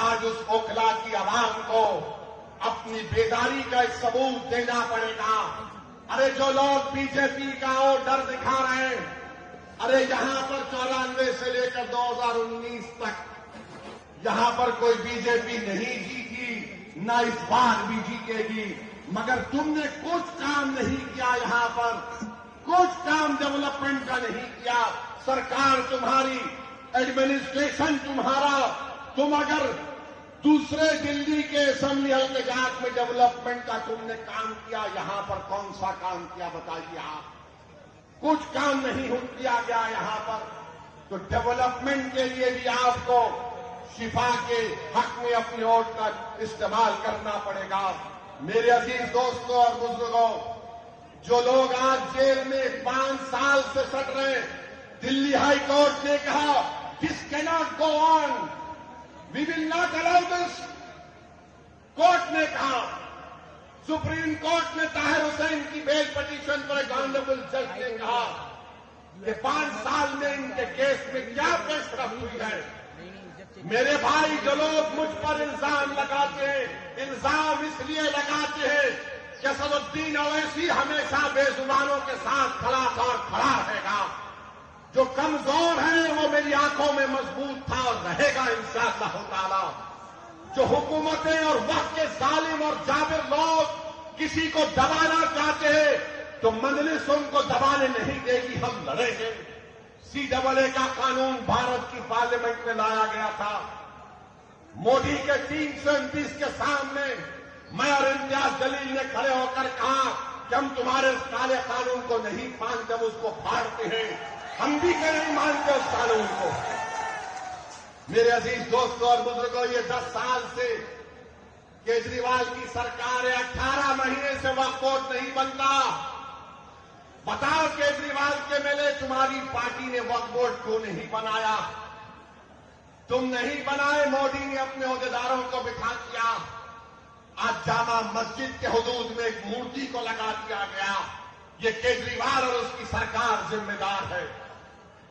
آج اس اوکھلا کی عوام کو اپنی بیداری کا ایک ثبوت دینا پڑے گا۔ ارے جو لوگ بی جے پی کا اور ڈر دکھا رہے ہیں، ارے یہاں پر 94 سے لے کر 2019 تک یہاں پر کوئی بی جے پی نہیں جیتی، نہ اس بار بھی جیتے گی، مگر تم نے کچھ کام نہیں کیا، یہاں پر کچھ کام ڈیولپمنٹ کا نہیں کیا۔ سرکار تمہاری، ایڈمنسٹریشن تمہارا، تم اگر دوسرے دلی کے اسمبلی احتجاج میں ڈیولپمنٹ کا تم نے کام کیا، یہاں پر کون سا کام کیا بتائیے آپ؟ کچھ کام نہیں کیا گیا یہاں پر۔ تو ڈیولپمنٹ کے لیے بھی آپ کو شفا کے حق میں اپنے ووٹ کا استعمال کرنا پڑے گا۔ میرے عزیز دوستوں اور بزرگوں، جو لوگ آج جیل میں 5 سال سے سٹ رہے ہیں، دلی ہائی کورٹ نے کہا دس کیناٹ گو آن، وی will not allow this. Court نے کہا، سپریم کورٹ نے طاہر حسین کی بیل پٹیشن پر ایک آنریبل جج نے کہا کہ 5 سال میں ان کے کیس میں کیا پیش رفت ہوئی ہے۔ میرے بھائی، جو لوگ مجھ پر الزام لگاتے ہیں، الزام اس لیے لگاتے ہیں کہ اسد الدین اویسی ہمیشہ بے زبانوں کے ساتھ کھڑا تھا اور کھڑا رہے گا۔ جو کمزور ہیں وہ میری آنکھوں میں مضبوط تھا اور رہے گا انشاءاللہ تعالی۔ جو حکومتیں اور وقت کے ظالم اور جابر لوگ کسی کو دبانا چاہتے ہیں تو مجلس ان کو دبانے نہیں دے گی، ہم لڑیں گے۔ CAA کا قانون بھارت کی پارلیمنٹ میں لایا گیا تھا۔ مودی کے 329 کے سامنے میں اور امتیاز جلیل نے کھڑے ہو کر کہا کہ ہم تمہارے اس کالے قانون کو نہیں مانتے، ہم اس کو پھاڑتے ہیں، ہم بھی کہ نہیں مانتے اس قانون کو۔ میرے عزیز دوستوں اور بزرگوں، یہ 10 سال سے کیجریوال کی سرکار ہے، 18 مہینے سے وقف بورڈ نہیں بنتا۔ بتاؤ کیجریوال کے ملے تمہاری پارٹی نے وقف بورڈ کیوں نہیں بنایا؟ تم نہیں بنائے، مودی نے اپنے عہدیداروں کو بٹھا دیا۔ آج جامع مسجد کے حدود میں ایک مورتی کو لگا دیا گیا۔ یہ کیجریوال اور اس کی سرکار ذمہ دار ہے۔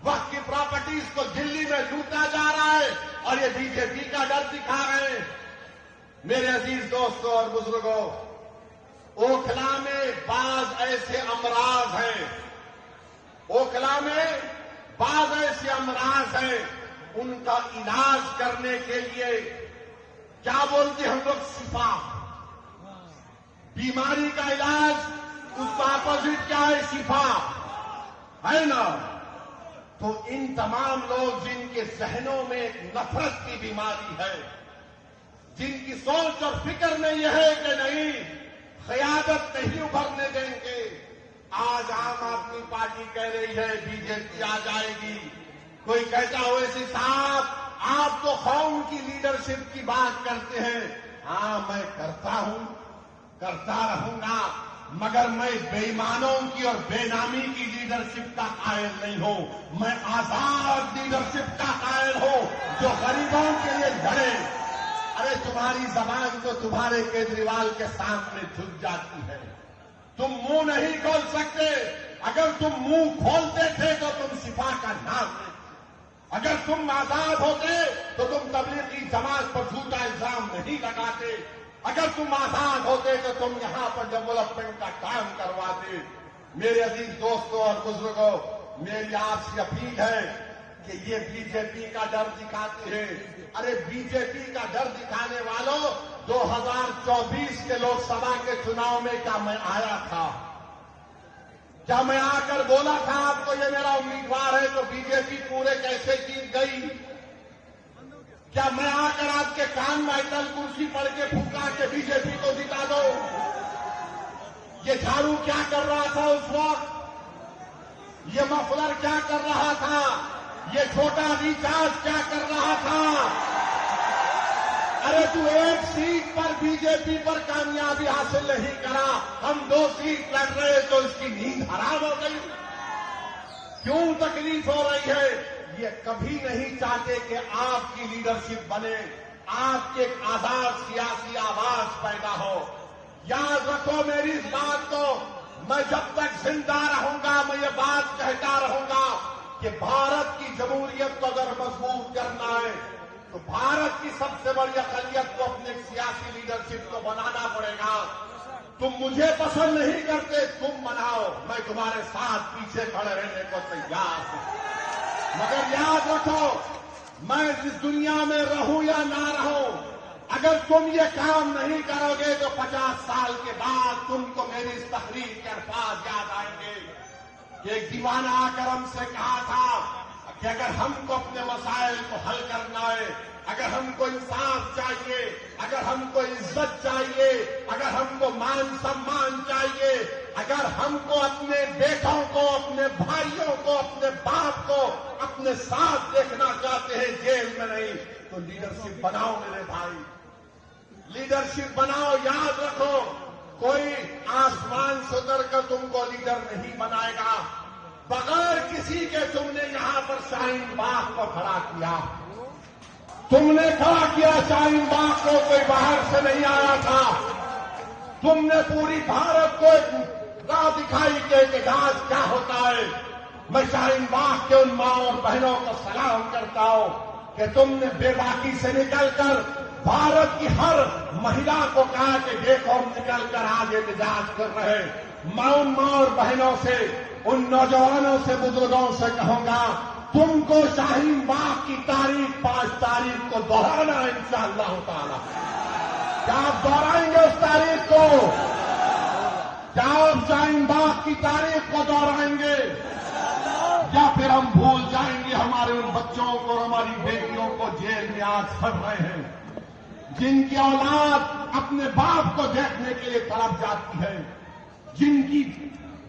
وقت کی پراپرٹیز کو دلی میں لوٹا جا رہا ہے اور یہ بی جے پی کا ڈر دکھا رہے ہیں۔ میرے عزیز دوستوں اور بزرگوں، اوکھلا میں بعض ایسے امراض ہیں، اوکھلا میں بعض ایسے امراض ہیں، ان کا علاج کرنے کے لیے کیا بولتے ہم لوگ؟ شفا۔ بیماری کا علاج اس کا اپوزٹ کیا ہے؟ شفا ہے نا؟ تو ان تمام لوگ جن کے ذہنوں میں ایک نفرت کی بیماری ہے، جن کی سوچ اور فکر میں یہ ہے کہ نہیں قیادت نہیں ابھرنے دیں گے، آج عام آدمی پارٹی کہہ رہی ہے بی جے پی آ جائے گی۔ کوئی کہتا اویسی صاحب آپ تو قوم کی لیڈرشپ کی بات کرتے ہیں۔ ہاں میں کرتا ہوں، کرتا رہوں گا، مگر میں بے ایمانوں کی اور بے نامی کی لیڈرشپ کا قائل نہیں ہوں۔ میں آزاد لیڈرشپ کا قائل ہوں جو غریبوں کے لیے لڑے۔ ارے تمہاری زبان تو تمہارے کیجریوال کے سامنے جھک جاتی ہے، تم منہ نہیں کھول سکتے۔ اگر تم منہ کھولتے تھے تو تم شفا کا نام لیتے، اگر تم آزاد ہوتے تو تم تبلیغی جماعت پر جھوٹا الزام نہیں لگاتے، اگر تم آزاد ہوتے تو تم یہاں پر ڈیولپمنٹ کا کام کرواتے۔ میرے عزیز دوستوں اور بزرگوں، میری آپ سے اپیل ہے کہ یہ بی جے پی کا ڈر دکھاتے ہیں۔ ارے بی جے پی کا ڈر دکھانے والوں، 2024 کے لوک سبھا کے چناؤ میں کیا میں آیا تھا؟ کیا میں آ کر بولا تھا آپ کو یہ میرا امیدوار ہے تو بی جے پی پورے کیسے جیت گئی؟ کیا میں آ کر آپ کے کان میں اٹل کرسی پڑھ کے پھونکا کہ بی جے پی کو جتا دو؟ یہ جھاڑو کیا کر رہا تھا اس وقت؟ یہ مفلر کیا کر رہا تھا؟ یہ چھوٹا ریچارج کیا کر رہا تھا؟ ارے تو ایک سیٹ پر بی جے پی پر کامیابی حاصل نہیں کرا، ہم 2 سیٹ لڑ رہے تو اس کی نیند حرام ہو گئی۔ کیوں تکلیف ہو رہی ہے؟ یہ کبھی نہیں چاہتے کہ آپ کی لیڈرشپ بنے، آپ کی ایک آزاد سیاسی آواز پیدا ہو۔ یاد رکھو میری اس بات کو، میں جب تک زندہ رہوں گا میں یہ بات کہتا رہوں گا کہ بھارت کی جمہوریت کو اگر مضبوط کرنا ہے تو بھارت کی سب سے بڑی اقلیت کو اپنے سیاسی لیڈرشپ کو بنانا پڑے گا. تم مجھے پسند نہیں کرتے، تم بناؤ، میں تمہارے ساتھ پیچھے کھڑے رہنے کو تیار ہوں. مگر یاد رکھو، میں اس دنیا میں رہوں یا نہ رہوں، اگر تم یہ کام نہیں کرو گے تو 50 سال کے بعد تم کو میری اس تقریر کے الفاظ یاد آئیں گے کہ ایک دیوانہ آ کر ہم سے کہا تھا کہ اگر ہم کو اپنے مسائل کو حل کرنا ہے، اگر ہم کو انصاف چاہیے، اگر ہم کو عزت چاہیے، اگر ہم کو مان سمان چاہیے، اگر ہم کو اپنے بیٹوں کو، اپنے بھائیوں کو، اپنے باپ کو اپنے ساتھ دیکھنا چاہتے ہیں، جیل میں نہیں، تو لیڈرشپ بناؤ میرے بھائی، لیڈرشپ بناؤ. یاد رکھو، کوئی آسمان سے اتر کر تم کو لیڈر نہیں بنائے گا. بغیر کسی کے تم نے یہاں پر شاہین باغ کو کھڑا کیا، تم نے کھڑا کیا شاہین باغ کو، کوئی باہر سے نہیں آیا تھا. تم نے پوری بھارت کو ایک راہ دکھائی کہ احتجاج کیا ہوتا ہے. میں شاہین باغ کے ان ماں اور بہنوں کو سلام کرتا ہوں کہ تم نے بے باکی سے نکل کر بھارت کی ہر مہیلا کو کہا کہ دیکھو ہم نکل کر آج احتجاج کر رہے ہیں. میں ان ماں اور بہنوں سے، ان نوجوانوں سے، بزرگوں سے کہوں گا، تم کو شاہین باغ کی تاریخ 5 تاریخ کو دہرانا ہے انشاءاللہ تعالی. کیا آپ دہرائیں گے اس تاریخ کو؟ کیا آپ شاہین باغ کی تاریخ کو دہرائیں گے، یا پھر ہم بھول جائیں گے ہمارے ان بچوں کو اور ہماری بیٹیوں کو جیل میں آج سڑ رہے ہیں، جن کی اولاد اپنے باپ کو دیکھنے کے لیے تڑپ جاتی ہے، جن کی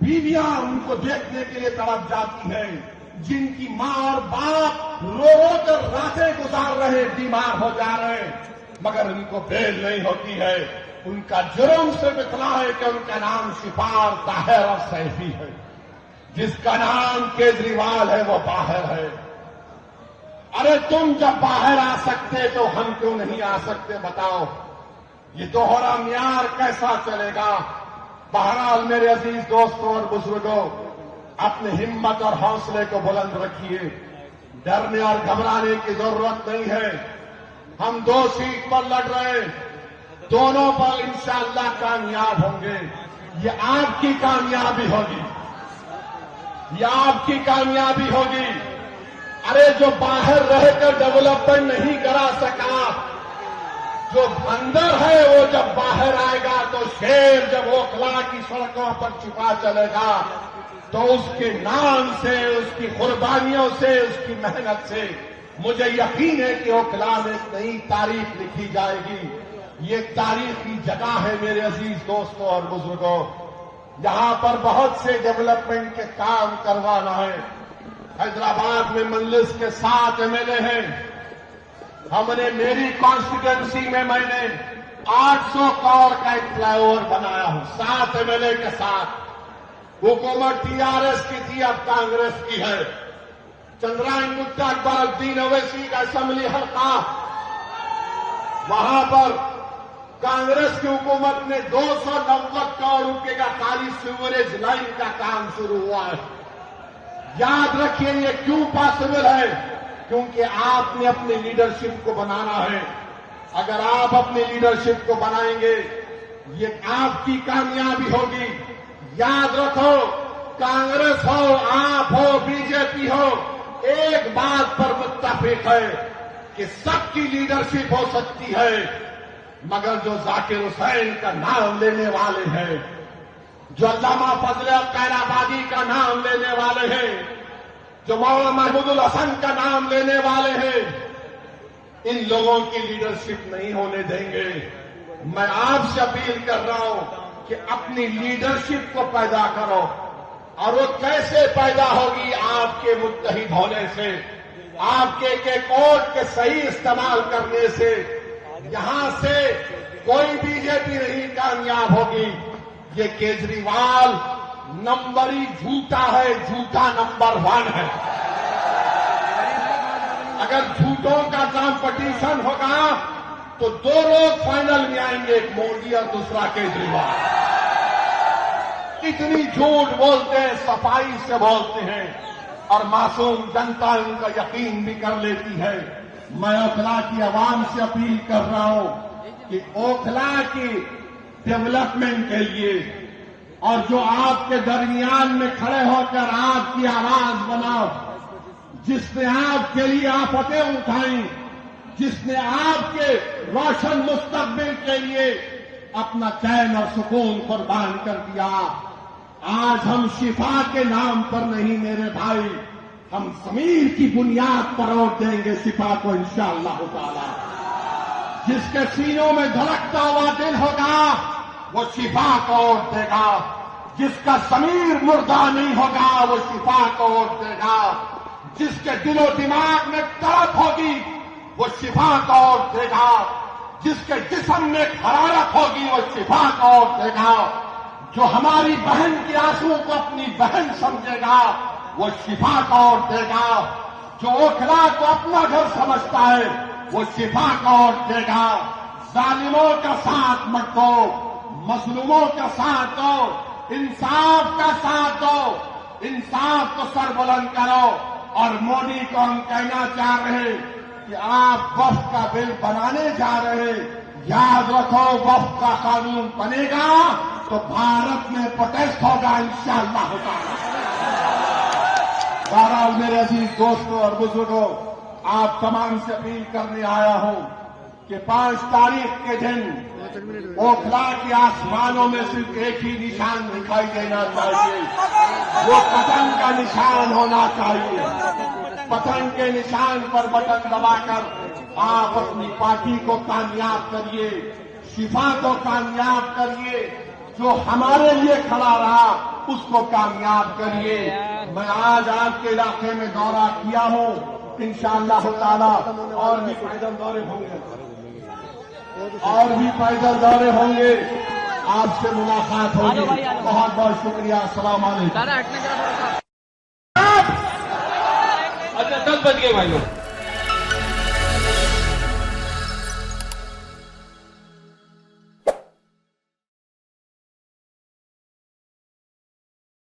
بیویاں ان کو دیکھنے کے لیے تڑپ جاتی ہے، جن کی ماں اور باپ رو رو کر راتیں گزار رہے، بیمار ہو جا رہے ہیں، مگر ان کو بیل نہیں ہوتی ہے. ان کا جرم صرف اتنا ہے کہ ان کا نام شفار، طاہر اور سیفی ہے. جس کا نام کیجریوال ہے وہ باہر ہے. ارے تم جب باہر آ سکتے تو ہم کیوں نہیں آ سکتے بتاؤ؟ یہ دوہرا معیار کیسا چلے گا؟ بہرحال میرے عزیز دوستوں اور بزرگوں، اپنی ہمت اور حوصلے کو بلند رکھیے، ڈرنے اور گھبرانے کی ضرورت نہیں ہے. ہم 2 سیٹ پر لڑ رہے ہیں، دونوں پر انشاءاللہ کامیاب ہوں گے. یہ آپ کی کامیابی ہوگی، یہ آپ کی کامیابی ہوگی. ارے جو باہر رہ کر ڈیولپمنٹ نہیں کرا سکا، جو اندر ہے وہ جب باہر آئے گا تو شیر جب اوکھلا کی سڑکوں پر چھپا چلے گا تو اس کے نام سے، اس کی قربانیوں سے، اس کی محنت سے مجھے یقین ہے کہ اوکھلا میں ایک نئی تاریخ لکھی جائے گی. یہ تاریخی جگہ ہے میرے عزیز دوستوں اور بزرگوں، یہاں پر بہت سے ڈیولپمنٹ کے کام کروانا ہے. حیدرآباد میں مجلس کے 7 MLA ہیں. ہم نے میری کانسٹیٹوئنسی میں میں نے 800 کروڑ کا ایک فلائی اوور بنایا ہوں 7 MLA کے ساتھ. حکومت TRS کی تھی، اب کانگریس کی ہے. چندرائن گپتا اکبر الدین اویسی کا اسمبلی حلقہ، وہاں پر کانگریس کی حکومت نے 290 کروڑ روپے کا خالی سیوریج لائن کا کام شروع ہوا ہے. یاد رکھیے یہ کیوں پاسبل ہے؟ کیونکہ آپ نے اپنی لیڈرشپ کو بنانا ہے. اگر آپ اپنی لیڈرشپ کو بنائیں گے یہ آپ کی کامیابی ہوگی. یاد رکھو، کانگریس ہو، آپ ہو، BJP ہو، ایک بات پر متفق ہے کہ سب کی لیڈرشپ ہو سکتی ہے، مگر جو ذاکر حسین کا نام لینے والے ہیں، جو علامہ فضل خیر آبادی کا نام لینے والے ہیں، جو مولانا محمود الحسن کا نام لینے والے ہیں، ان لوگوں کی لیڈرشپ نہیں ہونے دیں گے. میں آپ سے اپیل کر رہا ہوں کہ اپنی لیڈرشپ کو پیدا کرو، اور وہ کیسے پیدا ہوگی؟ آپ کے متحد ہونے سے، آپ کے ایک ووٹ کے صحیح استعمال کرنے سے. یہاں سے کوئی BJP نہیں کامیاب ہوگی. یہ کیجریوال نمبری جھوٹا ہے، جھوٹا نمبر 1 ہے. اگر جھوٹوں کا کمپٹیشن ہوگا تو 2 لوگ فائنل میں آئیں گے، ایک مودی اور دوسرا کیجریوال. اتنی جھوٹ بولتے ہیں، صفائی سے بولتے ہیں، اور معصوم جنتا ان کا یقین بھی کر لیتی ہے. میں اوکھلا کی عوام سے اپیل کر رہا ہوں کہ اوکھلا کی ڈیولپمنٹ کے لیے اور جو آپ کے درمیان میں کھڑے ہو کر آپ کی آواز بناؤ، جس نے آپ کے لیے آفتیں اٹھائیں، جس نے آپ کے روشن مستقبل کے لیے اپنا چین اور سکون قربان کر دیا، آج ہم شفا کے نام پر نہیں میرے بھائی، ہم ضمیر کی بنیاد پر ووٹ دیں گے شفا کو انشاءاللہ تعالی۔ جس کے سینوں میں دھڑکتا ہوا دل ہوگا وہ شفا کو ووٹ دے گا، جس کا ضمیر مردہ نہیں ہوگا وہ شفا کو ووٹ دے گا، جس کے دل و دماغ میں تڑپ ہوگی وہ شفا کو ووٹ دے گا، جس کے جسم میں حرارت ہوگی وہ شفا کو ووٹ دے گا، جو ہماری بہن کے آنسو کو اپنی بہن سمجھے گا وہ شفا کا ووٹ دے گا، جو اوکھلا کو اپنا گھر سمجھتا ہے وہ شفا کا ووٹ دے گا۔ ظالموں کا ساتھ مت دو، مظلوموں کا ساتھ دو، انصاف کا ساتھ دو، انصاف کو سر بلند کرو۔ اور مودی کو ہم کہنا چاہ رہے ہیں کہ آپ وفد کا بل بنانے جا رہے ہیں، یاد رکھو وفد کا قانون بنے گا تو بھارت میں پروٹیسٹ ہوگا انشاءاللہ تعالی۔ بہرحال میرے عزیز دوستوں اور بزرگوں، آپ تمام سے اپیل کرنے آیا ہوں کہ 5 تاریخ کے دن اوکھلا کے آسمانوں میں صرف ایک ہی نشان دکھائی دینا چاہیے، وہ پتنگ کا نشان ہونا چاہیے۔ پتنگ کے نشان پر بٹن دبا کر آپ اپنی پارٹی کو کامیاب کریے، شفا کو کامیاب کریے، جو ہمارے لیے کھڑا رہا اس کو کامیاب کریے۔ میں آج آپ کے علاقے میں دورہ کیا ہوں، انشاءاللہ تعالی اور بھی پیدل دورے ہوں گے، ہوں گے، آپ سے ملاقات ہوگی۔ بہت بہت شکریہ، السلام علیکم۔ اچھا 10 بج گئے بھائی لوگ۔